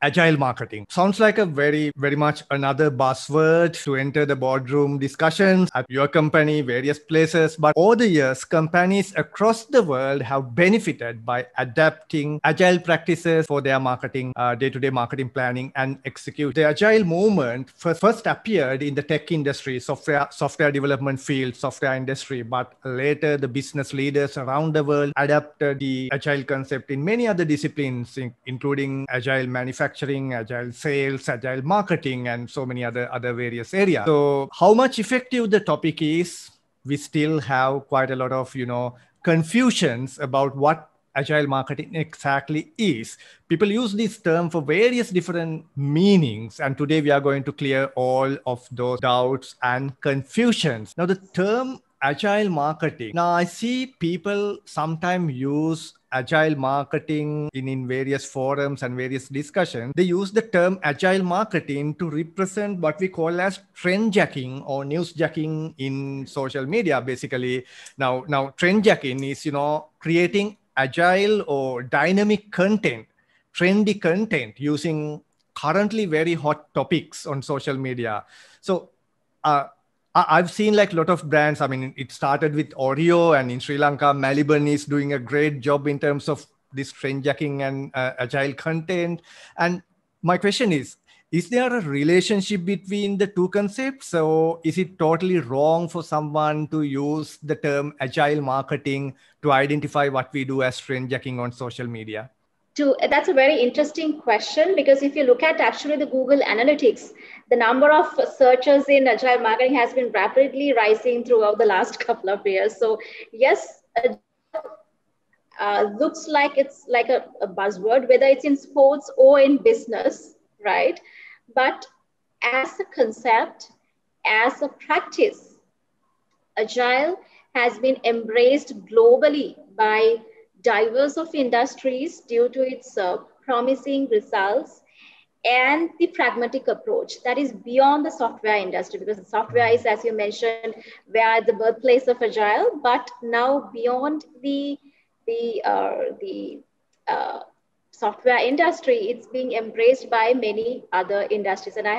agile marketing. Sounds like a very much another buzzword to enter the boardroom discussions at your company, various places. But over the years, companies across the world have benefited by adapting agile practices for their marketing, day-to-day marketing planning and execution. The agile movement first appeared in the tech industry, software development field, software industry, but later the business leaders around the world adapted the agile concept in many other disciplines, including agile manufacturing, agile sales, agile marketing, and so many other various areas. So how much effective the topic is, we still have quite a lot of, confusions about what agile marketing exactly is. People use this term for various different meanings, and today we are going to clear all of those doubts and confusions. Now, the term agile marketing. Now, I see people sometimes use agile marketing in various forums and various discussions. They use the term agile marketing to represent what we call as trend jacking or news jacking in social media, basically. Now trend jacking is, creating agile or dynamic content, trendy content using currently very hot topics on social media. So, I've seen like a lot of brands. I mean, it started with Oreo, and in Sri Lanka, Maliban is doing a great job in terms of this trend jacking and agile content. And my question is there a relationship between the two concepts? So is it totally wrong for someone to use the term agile marketing to identify what we do as trend jacking on social media? That's a very interesting question, because if you look at actually the Google Analytics, the number of searches in agile marketing has been rapidly rising throughout the last couple of years. So yes, looks like it's like a buzzword, whether it's in sports or in business, right? But as a concept, as a practice, agile has been embraced globally by diverse of industries due to its promising results and the pragmatic approach that is beyond the software industry, because the software is, as you mentioned, where the birthplace of agile, but now beyond the software industry, it's being embraced by many other industries. And I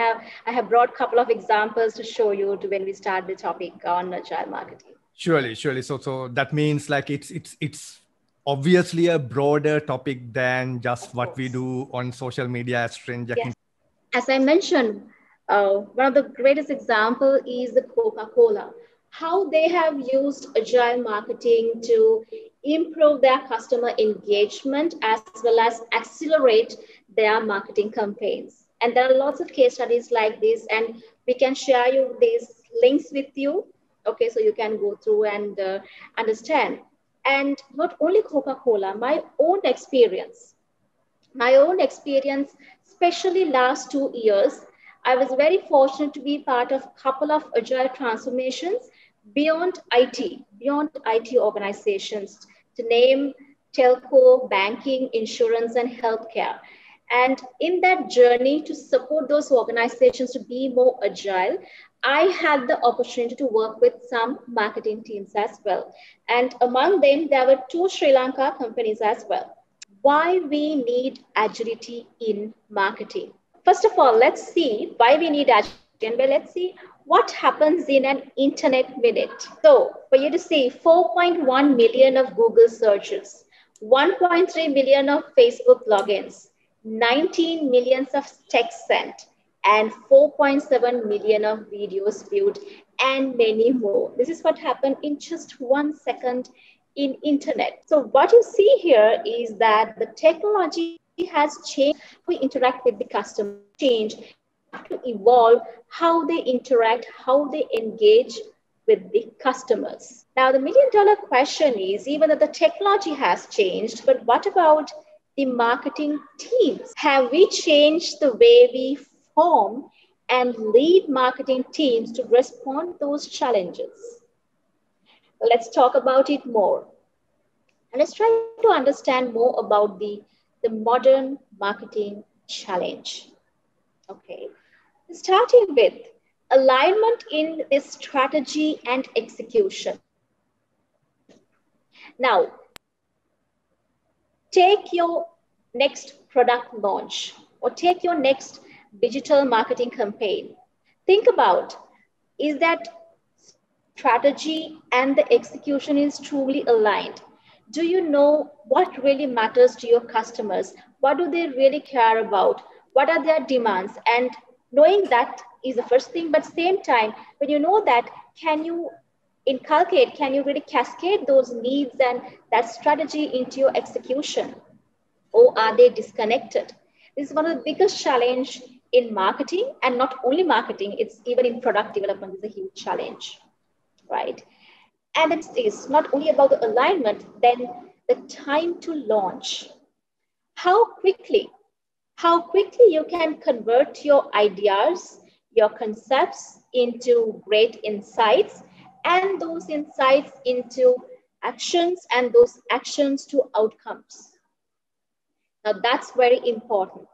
have brought a couple of examples to show you when we start the topic on agile marketing. Surely. So that means like it's obviously a broader topic than just what we do on social media as trend jacking. Yes. As I mentioned, one of the greatest example is the Coca-Cola, how they have used agile marketing to improve their customer engagement as well as accelerate their marketing campaigns. And there are lots of case studies like this, and we can share you these links with you. Okay, so you can go through and understand. And not only Coca-Cola, my own experience, especially last 2 years, I was very fortunate to be part of a couple of agile transformations beyond IT organizations, to name telco, banking, insurance, and healthcare. And in that journey to support those organizations to be more agile, I had the opportunity to work with some marketing teams as well. And among them, there were 2 Sri Lanka companies as well. Why we need agility in marketing? First of all, let's see why we need agility. And well, let's see what happens in an internet minute. So for you to see 4.1 million of Google searches, 1.3 million of Facebook logins, 19 millions of texts sent, and 4.7 million of videos viewed, and many more. This is what happened in just 1 second in internet. So what you see here is that the technology has changed how we interact with the customer, to evolve how they interact, how they engage with the customers. Now, the $1 million question is, even though the technology has changed, but what about the marketing teams? Have we changed the way we form and lead marketing teams to respond to those challenges? Let's talk about it more. And let's try to understand more about the modern marketing challenge. Okay, starting with alignment in this strategy and execution. Now, take your next product launch or take your next digital marketing campaign. Think about, is that strategy and the execution is truly aligned? Do you know what really matters to your customers? What do they really care about? What are their demands? And knowing that is the first thing, but same time, when you know that, can you inculcate, can you really cascade those needs and that strategy into your execution? Or are they disconnected? This is one of the biggest challenge in marketing, and not only marketing, it's even in product development is a huge challenge, right? And it is not only about the alignment, then the time to launch. How quickly, how quickly you can convert your ideas, your concepts into great insights, and those insights into actions, and those actions to outcomes. Now that's very important,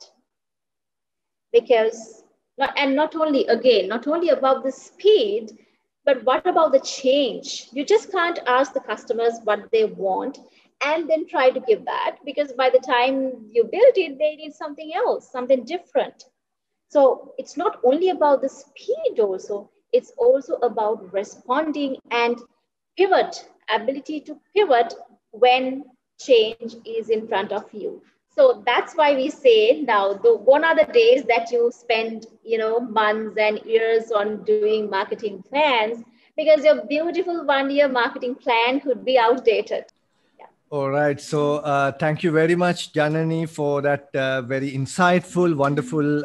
because not only, again, not only about the speed, but what about the change? You just can't ask the customers what they want and then try to give that, because by the time you build it, they need something else, something different. So it's not only about the speed also, it's also about responding and pivot, ability to pivot when change is in front of you. So that's why we say now, the one are the days that you spend, months and years on doing marketing plans, because your beautiful 1 year marketing plan could be outdated. All right. So thank you very much, Janani, for that very insightful, wonderful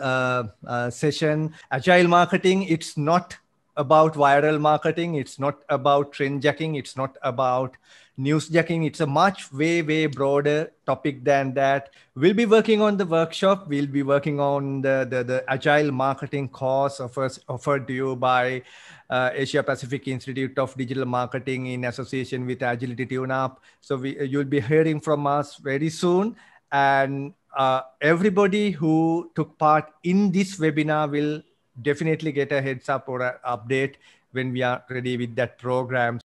session. Agile marketing, it's not about viral marketing. It's not about trend jacking. It's not about news jacking. It's a much way broader topic than that. We'll be working on the workshop. We'll be working on the agile marketing course offered to you by Asia Pacific Institute of Digital Marketing in association with Agility TuneUp. So you'll be hearing from us very soon. And everybody who took part in this webinar will definitely get a heads up or an update when we are ready with that program.